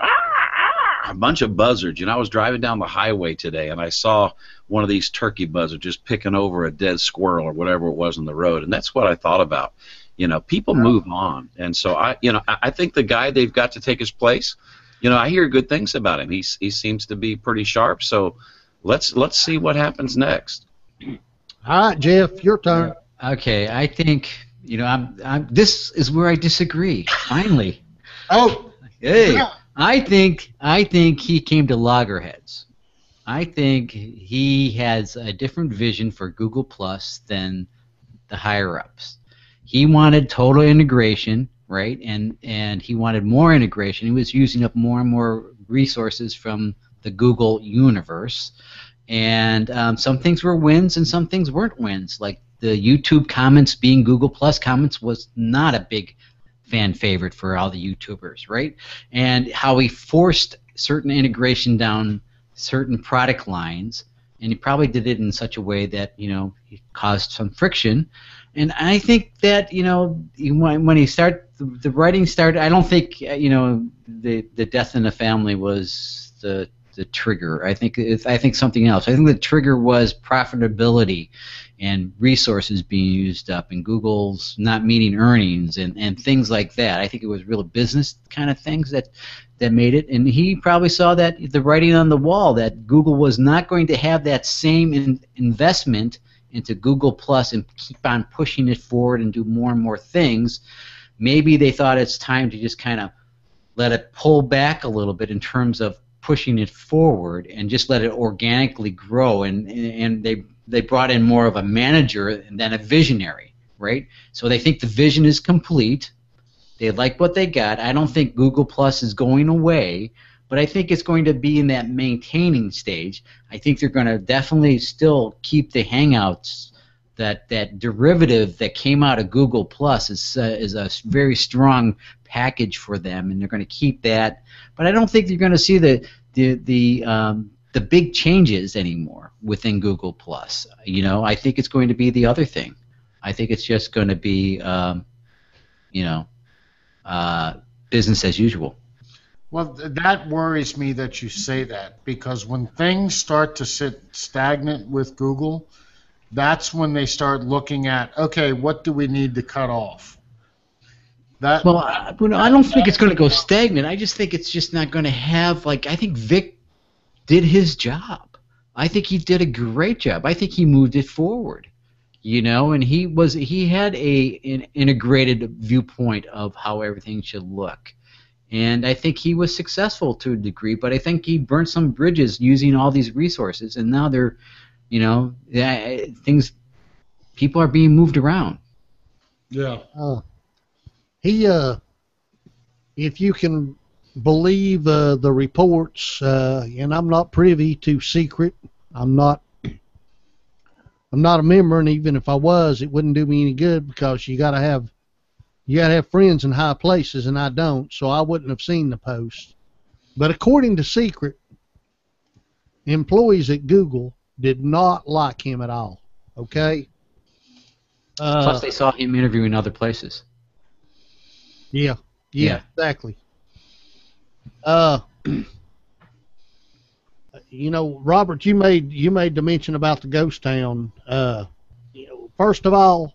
a bunch of buzzards. I was driving down the highway today, and I saw one of these turkey buzzards just picking over a dead squirrel or whatever it was on the road, and that's what I thought about. People move on, and so I think the guy they've got to take his place. I hear good things about him. He seems to be pretty sharp. So let's see what happens next. All right, Jeff, your turn. Okay, I think I'm. This is where I disagree. Finally. Oh. Hey, Yeah. I think he came to loggerheads. I think he has a different vision for Google Plus than the higher ups. He wanted total integration. Right, and he wanted more integration. He was using up more and more resources from the Google universe, and some things were wins and some things weren't wins. Like the YouTube comments being Google Plus comments was not a big fan favorite for all the YouTubers, right? And how he forced certain integration down certain product lines, and he probably did it in such a way that he caused some friction. And I think that when he started, the writing started. I don't think the death in the family was the trigger. I think something else. I think the trigger was profitability and resources being used up, and Google's not meeting earnings and things like that. I think it was real business kind of things that made it. And he probably saw that the writing on the wall that Google was not going to have that same investment into Google Plus and keep on pushing it forward and do more and more things. Maybe they thought it's time to just kind of let it pull back a little bit in terms of pushing it forward and just let it organically grow. And they brought in more of a manager than a visionary, right? So they think the vision is complete. They like what they got. I don't think Google Plus is going away, but I think it's going to be in that maintaining stage. I think they're going to definitely still keep the Hangouts. That derivative that came out of Google Plus is a very strong package for them, and they're going to keep that. But I don't think you're going to see the big changes anymore within Google Plus. I think it's going to be the other thing. I think it's just going to be business as usual. Well, that worries me that you say that, because when things start to sit stagnant with Google, that's when they start looking at, okay, what do we need to cut off? I don't think it's going to go stagnant. I just think it's just not going to have, I think Vic did his job. I think he did a great job. I think he moved it forward, and he had an integrated viewpoint of how everything should look. And I think he was successful to a degree, but I think he burnt some bridges using all these resources, and now they're, people are being moved around. Yeah. If you can believe the reports, and I'm not privy to secret, I'm not a member, and even if I was, it wouldn't do me any good, because you gotta have friends in high places, and I don't, so I wouldn't have seen the post. But according to Secret, employees at Google did not like him at all. Okay? Plus, they saw him interviewing other places. Yeah, exactly. Robert, you made the mention about the ghost town. First of all,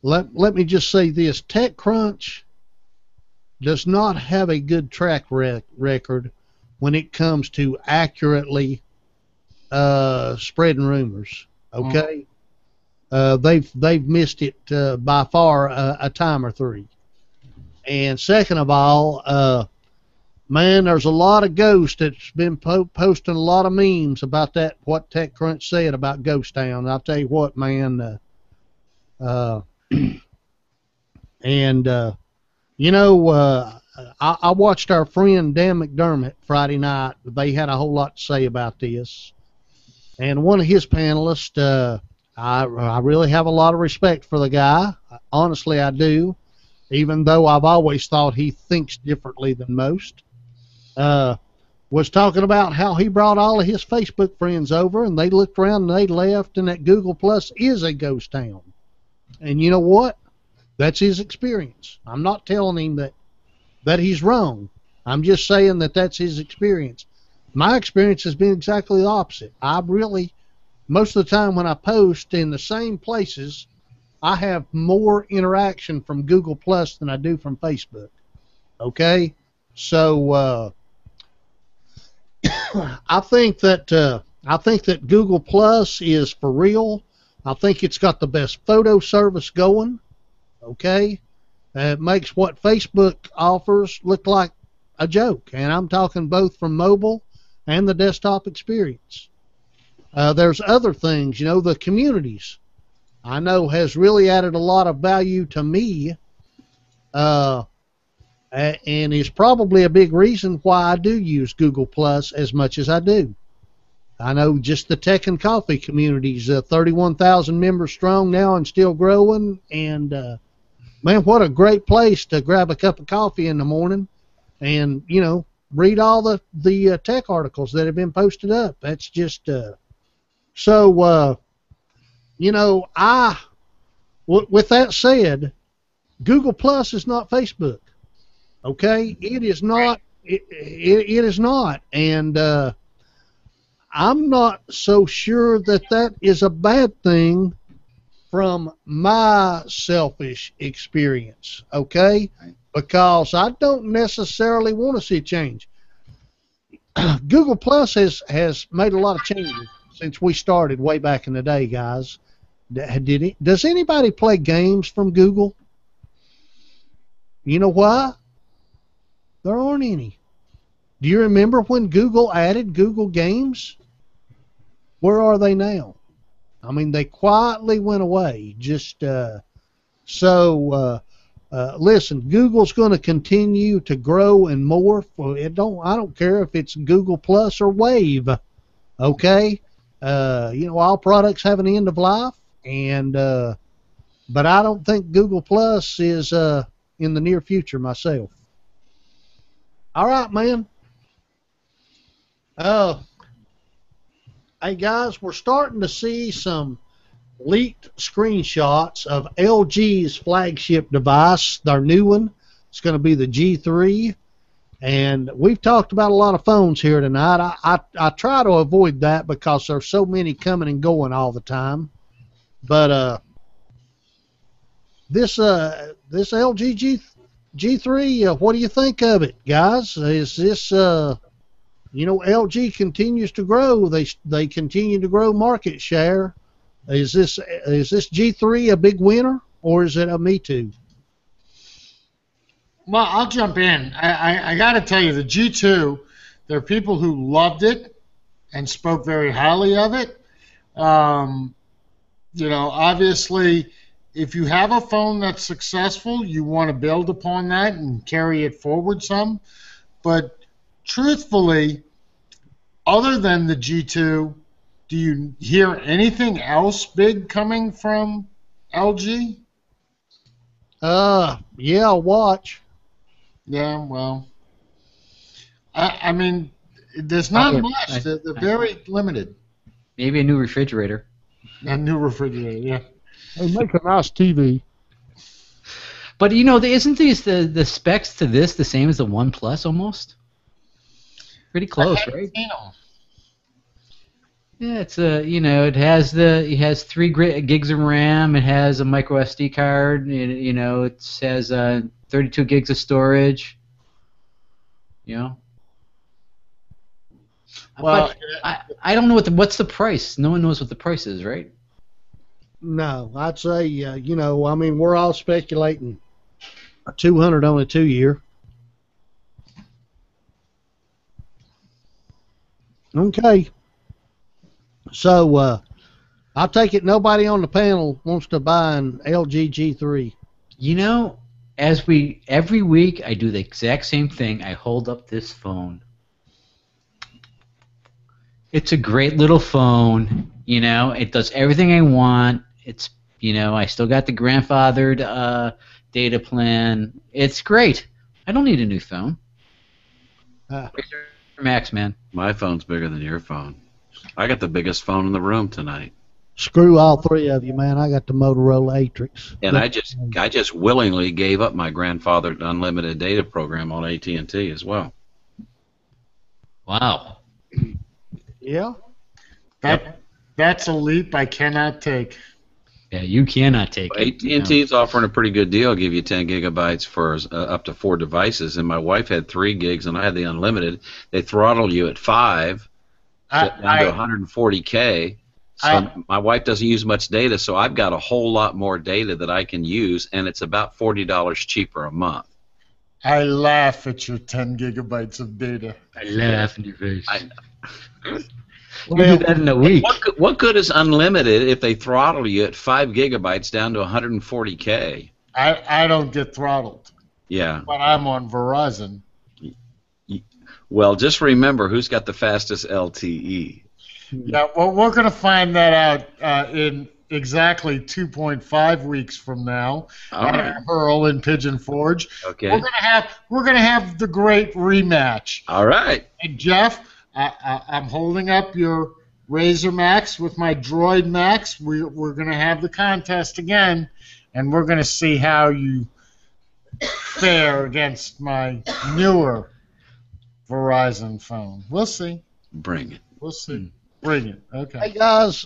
let me just say this: TechCrunch does not have a good track record when it comes to accurately spreading rumors. Okay, they've missed it by far a time or three. And second of all, man, there's a lot of ghosts that's been posting a lot of memes about that, what TechCrunch said about Ghost Town. I'll tell you what, man. I watched our friend Dan McDermott Friday night. They had a whole lot to say about this. And one of his panelists, I really have a lot of respect for the guy. Honestly, I do. Even though I've always thought he thinks differently than most. Was talking about how he brought all of his Facebook friends over, and they looked around and they left, and that Google Plus is a ghost town. And you know what? That's his experience. I'm not telling him that he's wrong. I'm just saying that that's his experience. My experience has been exactly the opposite. Most of the time when I post in the same places, I have more interaction from Google Plus than I do from Facebook. Okay? So, I think that Google Plus is for real. I think it's got the best photo service going. Okay, it makes what Facebook offers look like a joke, and I'm talking both from mobile and the desktop experience. There's other things, the communities I know has really added a lot of value to me. And is probably a big reason why I do use Google Plus as much as I do. I know just the tech and coffee community's 31,000 members strong now and still growing. And man, what a great place to grab a cup of coffee in the morning and read all the tech articles that have been posted up. That's just with that said, Google Plus is not Facebook. Okay, it is not. It is not, and I'm not so sure that is a bad thing from my selfish experience. Okay, because I don't necessarily want to see a change. Google Plus has made a lot of changes since we started way back in the day, guys. Does anybody play games from Google? You know why? There aren't any. Do you remember when Google added Google Games? Where are they now? I mean, they quietly went away. Listen, Google's going to continue to grow and morph. I don't care if it's Google Plus or Wave. Okay, all products have an end of life, and but I don't think Google Plus is in the near future myself. All right, man. Hey, guys, we're starting to see some leaked screenshots of LG's flagship device, their new one. It's going to be the G3. And we've talked about a lot of phones here tonight. I try to avoid that because there's so many coming and going all the time. But this LG G3, what do you think of it, guys? Is this, LG continues to grow. They continue to grow market share. Is this G3 a big winner, or is it a me too? Well, I'll jump in. I got to tell you, the G2, there are people who loved it and spoke very highly of it. Obviously, if you have a phone that's successful, you want to build upon that and carry it forward some. But truthfully, other than the G2, do you hear anything else big coming from LG? Yeah, watch. Yeah, well, I mean, there's not much. They're very limited. Maybe a new refrigerator. A new refrigerator, yeah. They make a nice TV. But isn't the specs to this the same as the OnePlus almost? Pretty close, right? Yeah, it's it has 3 gigs of RAM. It has a micro SD card. It has 32 gigs of storage. You know. Well, But I don't know what's the price. No one knows what the price is, right? No, I'd say, I mean, we're all speculating 200 on a 2-year. Okay. So, I take it nobody on the panel wants to buy an LG G3. Every week I do the exact same thing. I hold up this phone. It's a great little phone. It does everything I want. It's, I still got the grandfathered data plan. It's great. I don't need a new phone. Max, man. My phone's bigger than your phone. I got the biggest phone in the room tonight. Screw all three of you, man. I got the Motorola Atrix. And I just willingly gave up my grandfathered unlimited data program on AT&T as well. Wow. Yeah. That's a leap I cannot take. Yeah, you cannot take it. AT&T is offering a pretty good deal. I'll give you 10 gigabytes for up to 4 devices. And my wife had 3 gigs, and I had the unlimited. They throttle you at 5, down to 140K. So my wife doesn't use much data, so I've got a whole lot more data that I can use, and it's about $40 cheaper a month. I laugh at your 10 gigabytes of data. I laugh in your face. Well, you do that in a week. What good is unlimited if they throttle you at 5 gigabytes down to 140K? I don't get throttled. Yeah. But I'm on Verizon. Well, just remember who's got the fastest LTE. Yeah, well, we're going to find that out in exactly 2.5 weeks from now. All right. Hurl and Pigeon Forge. Okay. We're gonna have the great rematch. All right. And Jeff, I'm holding up your Razer Max with my Droid Max. We're gonna have the contest again, and we're gonna see how you fare against my newer Verizon phone. We'll see. Bring it. We'll see. Bring it. Okay. Hey, guys,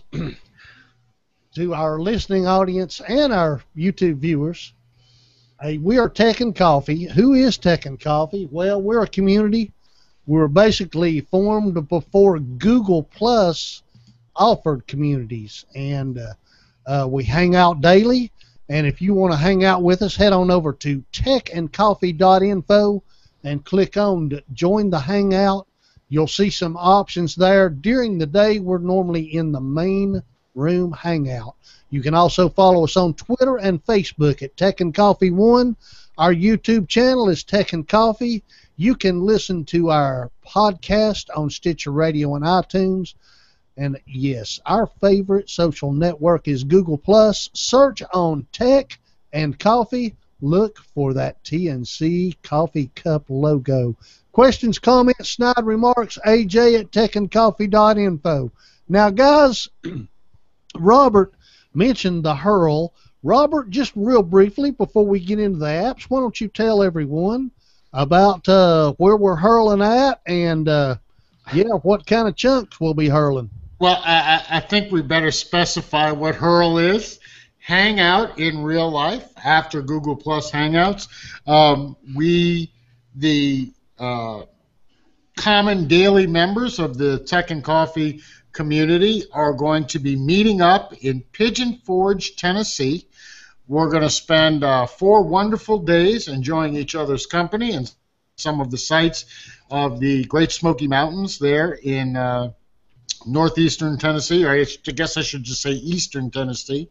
to our listening audience and our YouTube viewers, hey, we are Tech and Coffee. Who is Tech and Coffee? Well, we're a community. We're basically formed before Google Plus offered communities, and we hang out daily. And if you want to hang out with us, head on over to techandcoffee.info and click on Join the Hangout. You'll see some options there. During the day, we're normally in the main room hangout. You can also follow us on Twitter and Facebook at Tech and Coffee 1. Our YouTube channel is Tech and Coffee. You can listen to our podcast on Stitcher Radio and iTunes. And yes, our favorite social network is Google Plus. Search on Tech and Coffee. Look for that TNC coffee cup logo. Questions, comments, snide remarks, AJ at techandcoffee.info. Now, guys, Robert mentioned the Hurl. Robert, just real briefly before we get into the apps, why don't you tell everyone about where we're hurling at and, what kind of chunks we'll be hurling. Well, I think we better specify what Hurl is. Hangout in real life after Google Plus Hangouts. The common daily members of the Tech and Coffee community are going to be meeting up in Pigeon Forge, Tennessee. We're going to spend 4 wonderful days enjoying each other's company and some of the sights of the Great Smoky Mountains there in northeastern Tennessee, or I guess I should just say eastern Tennessee.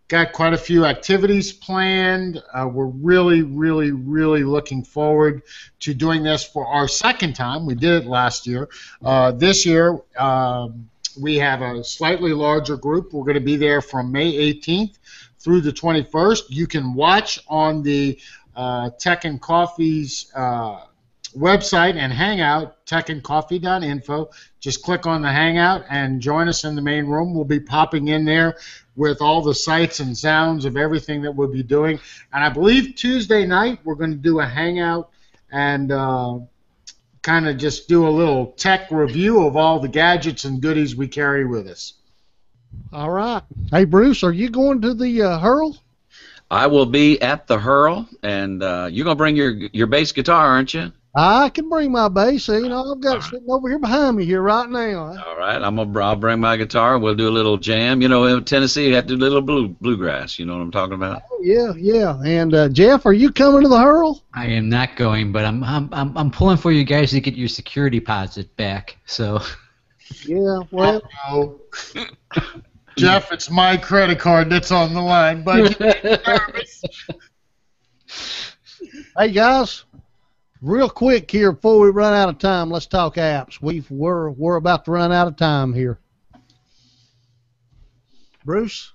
Got quite a few activities planned. We're really, really, really looking forward to doing this for our second time. We did it last year. This year, we have a slightly larger group. We're going to be there from May 18th through the 21st. You can watch on the Tech and Coffee's website and hangout, techandcoffee.info. Just click on the hangout and join us in the main room. We'll be popping in there with all the sights and sounds of everything that we'll be doing. And I believe Tuesday night we're going to do a hangout and kind of just do a little tech review of all the gadgets and goodies we carry with us. All right. Hey, Bruce, are you going to the Hurl? I will be at the Hurl, and you're going to bring your bass guitar, aren't you? I can bring my bass. You know, I've got it sitting over here behind me here right now. All right, I'll bring my guitar. We'll do a little jam. You know, in Tennessee, you have to do a little bluegrass. You know what I'm talking about? Oh, yeah. And Jeff, are you coming to the Hurl? I am not going, but I'm pulling for you guys to get your security deposit back. So. Yeah. Well. Uh-oh. Jeff, it's my credit card that's on the line, but Hey guys. Real quick here before we run out of time, let's talk apps. We're about to run out of time here. Bruce?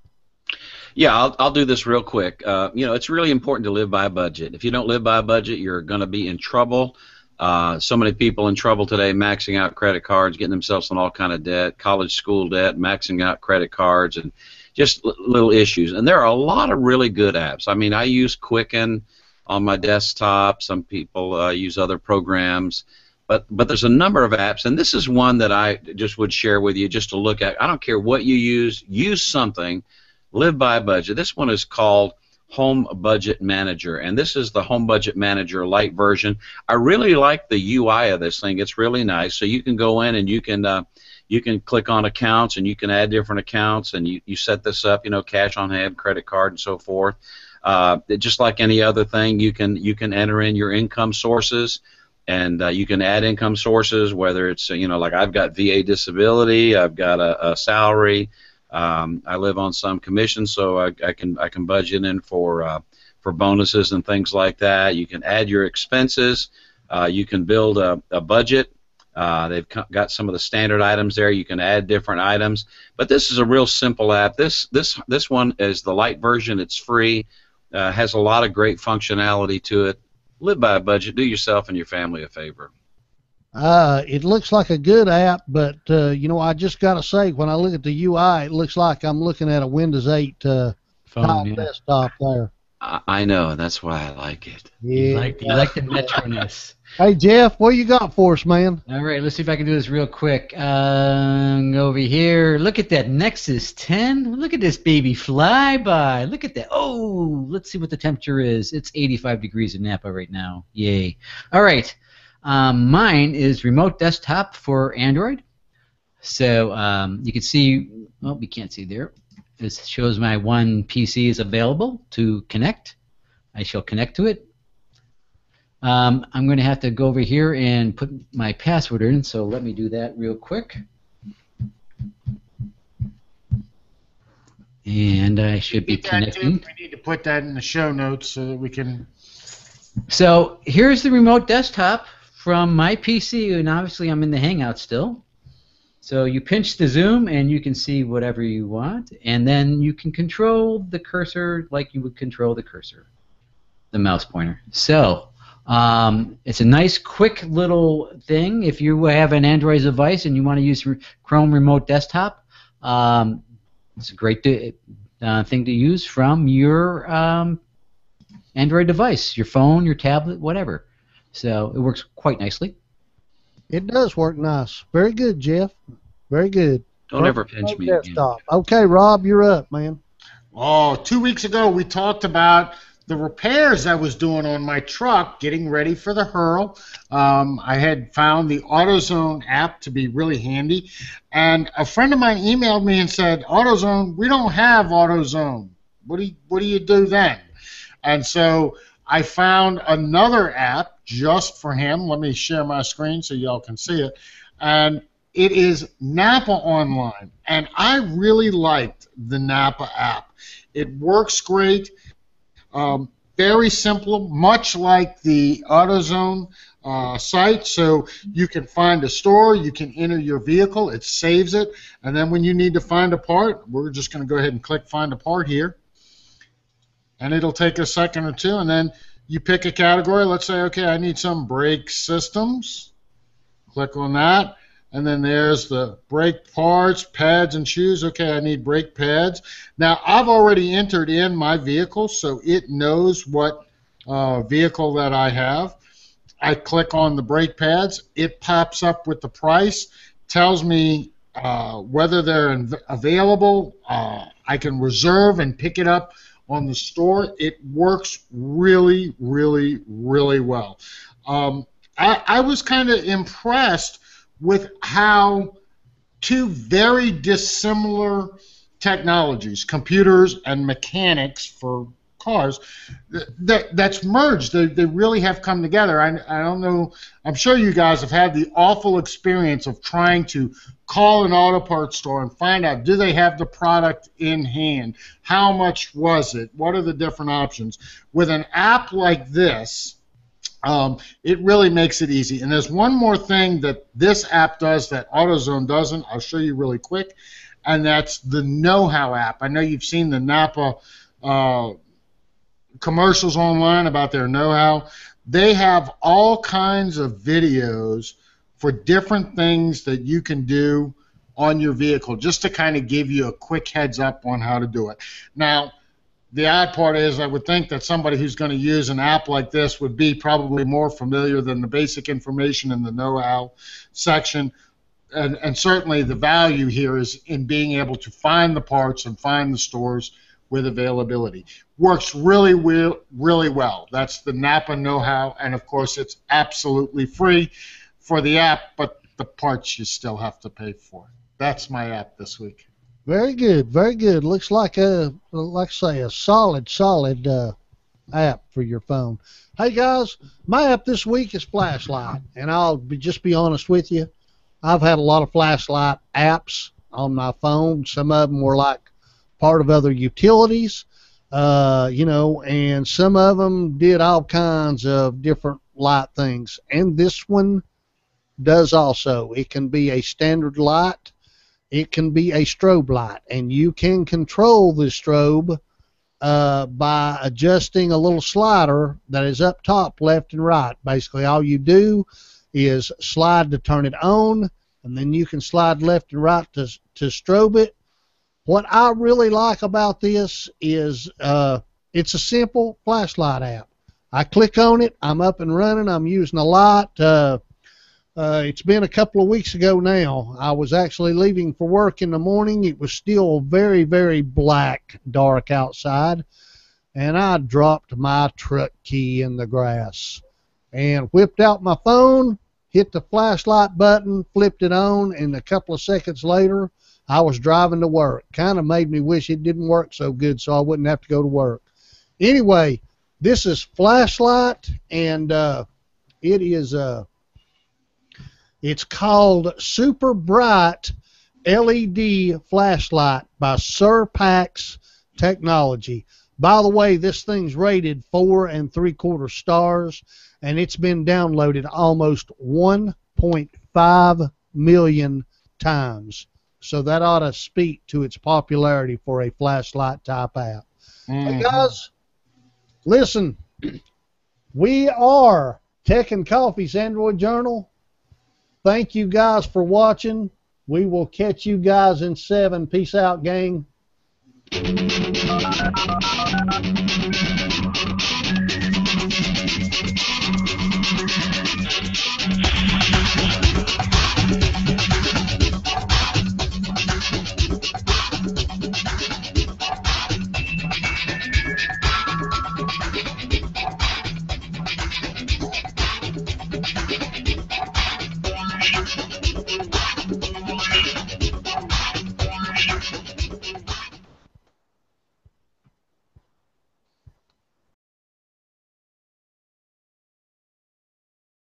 Yeah, I'll do this real quick. You know, it's really important to live by a budget. If you don't live by a budget, you're going to be in trouble. So many people in trouble today, maxing out credit cards, getting themselves in all kind of debt, college school debt, maxing out credit cards, and just little issues. And there are a lot of really good apps. I mean, I use Quicken on my desktop. Some people use other programs, but there's a number of apps, and this is one that I just would share with you just to look at. I don't care what you use something, live by a budget. This one is called Home Budget Manager, and this is the Home Budget Manager Lite version. I really like the UI of this thing. It's really nice. So you can go in and you can click on accounts, and you can add different accounts, and you set this up, you know, cash on hand, credit card, and so forth. Just like any other thing, you can enter in your income sources, and you can add income sources, whether it's, you know, like I've got VA disability, I've got a salary, I live on some commission, so I can budget in for bonuses and things like that. You can add your expenses, you can build a budget. They've got some of the standard items there. You can add different items, but this is a real simple app. This one is the Lite version. It's free. Has a lot of great functionality to it. Live by a budget. Do yourself and your family a favor. It looks like a good app, but you know, I just got to say, when I look at the UI, it looks like I'm looking at a Windows 8 phone, desktop there. I know. That's why I like it. Yeah. You like the Metroness. Hey Jeff, what you got for us, man? All right, let's see if I can do this real quick. Over here, look at that Nexus 10. Look at this baby flyby. Look at that. Oh, let's see what the temperature is. It's 85 degrees in Napa right now. Yay. All right. Mine is remote desktop for Android. So you can see, well, we can't see there. This shows my one PC is available to connect. I shall connect to it. I'm going to have to go over here and put my password in, so let me do that real quick. And I should be connecting. We need to put that in the show notes so that we can... So here's the remote desktop from my PC, and obviously I'm in the Hangout still. So you pinch the zoom, and you can see whatever you want, and then you can control the cursor like you would control the cursor, the mouse pointer. So it's a nice, quick little thing. If you have an Android device and you want to use Chrome Remote Desktop, it's a great thing to use from your Android device, your phone, your tablet, whatever. So it works quite nicely. It does work nice. Very good, Jeff. Very good. Don't ever pinch me again. Okay, Rob, you're up, man. Oh, 2 weeks ago we talked about the repairs I was doing on my truck, getting ready for the Hurl. I had found the AutoZone app to be really handy, and a friend of mine emailed me and said, AutoZone, we don't have AutoZone. What do you do then? And so I found another app just for him. Let me share my screen so y'all can see it. And it is Napa Online, and I really liked the Napa app. It works great. Very simple, much like the AutoZone site. So you can find a store, you can enter your vehicle, it saves it, and then when you need to find a part, we're just going to go ahead and click Find a Part here. And it'll take a second or two, and then you pick a category. Let's say, okay, I need some brake systems. Click on that. And then there's the brake parts, pads, and shoes. Okay, I need brake pads. Now, I've already entered in my vehicle, so it knows what vehicle that I have. I click on the brake pads. It pops up with the price, tells me whether they're available. I can reserve and pick it up on the store. It works really, really, really well. I was kind of impressed with how two very dissimilar technologies, computers and mechanics for cars, that's merged. They really have come together. I don't know. I'm sure you guys have had the awful experience of trying to call an auto parts store and find out, do they have the product in hand? How much was it? What are the different options? With an app like this, it really makes it easy. And there's one more thing that this app does that AutoZone doesn't. I'll show you really quick, and that's the Know-How app. I know you've seen the Napa commercials online about their Know-How. They have all kinds of videos for different things that you can do on your vehicle, just to kind of give you a quick heads up on how to do it. Now, the odd part is I would think that somebody who's going to use an app like this would be probably more familiar than the basic information in the know-how section. And certainly the value here is in being able to find the parts and find the stores with availability. Works really, really well. That's the Napa Know-How, and of course it's absolutely free for the app, but the parts you still have to pay for. That's my app this week. Very good, very good. Looks like like I say, a solid app for your phone. Hey guys, my app this week is Flashlight, and just be honest with you. I've had a lot of Flashlight apps on my phone. Some of them were like part of other utilities, and some of them did all kinds of different light things. And this one does also. It can be a standard light. It can be a strobe light, and you can control the strobe by adjusting a little slider that is up top, left and right. Basically, all you do is slide to turn it on, and then you can slide left and right to strobe it. What I really like about this is it's a simple flashlight app. I click on it, I'm up and running, I'm using a light. It's been a couple of weeks ago now. I was actually leaving for work in the morning. It was still very, very dark outside, and I dropped my truck key in the grass and whipped out my phone, hit the flashlight button, flipped it on, and a couple of seconds later, I was driving to work. Kind of made me wish it didn't work so good so I wouldn't have to go to work. Anyway, this is Flashlight, and it is it's called Super Bright LED Flashlight by Surpax Technology. By the way, this thing's rated 4 3/4 stars, and it's been downloaded almost 1.5 million times. So that ought to speak to its popularity for a flashlight type app. Hey guys, listen, we are Tech and Coffee's Android Journal. Thank you guys for watching. We will catch you guys in 7. Peace out, gang.